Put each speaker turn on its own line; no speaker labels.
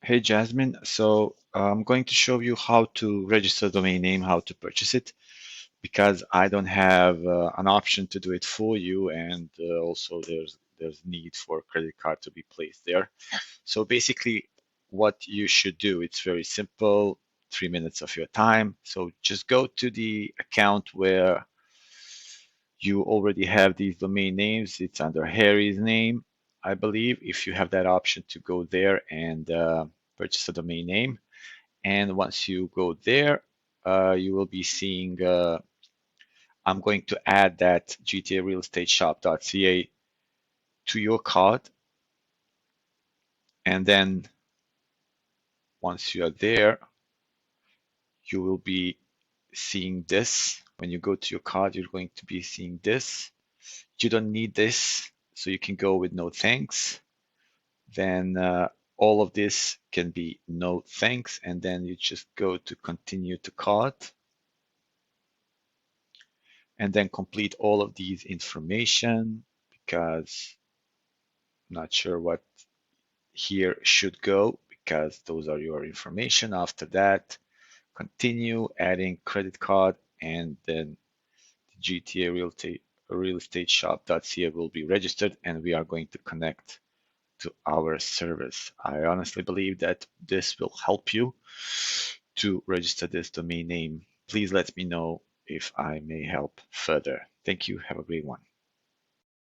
Hey Jasmine, so I'm going to show you how to register domain name, how to purchase it, because I don't have an option to do it for you, and also there's need for credit card to be placed there. So basically, what you should do, it's very simple, 3 minutes of your time. So just go to the account where you already have these domain names. It's under Harry's name, I believe. If you have that option to go there and purchase a domain name. And once you go there, you will be seeing, I'm going to add that gtarealestateshop.ca to your cart. And then once you are there, you will be seeing this. When you go to your cart, you're going to be seeing this. You don't need this, so you can go with no thanks. Then all of this can be no thanks, and then you just go to continue to cart and then complete all of these information because I'm not sure what here should go because those are your information. After that, continue adding credit card and then GTA Real Estate Shop.ca will be registered and we are going to connect to our service. I honestly believe that this will help you to register this domain name. Please let me know if I may help further. Thank you. Have a great one.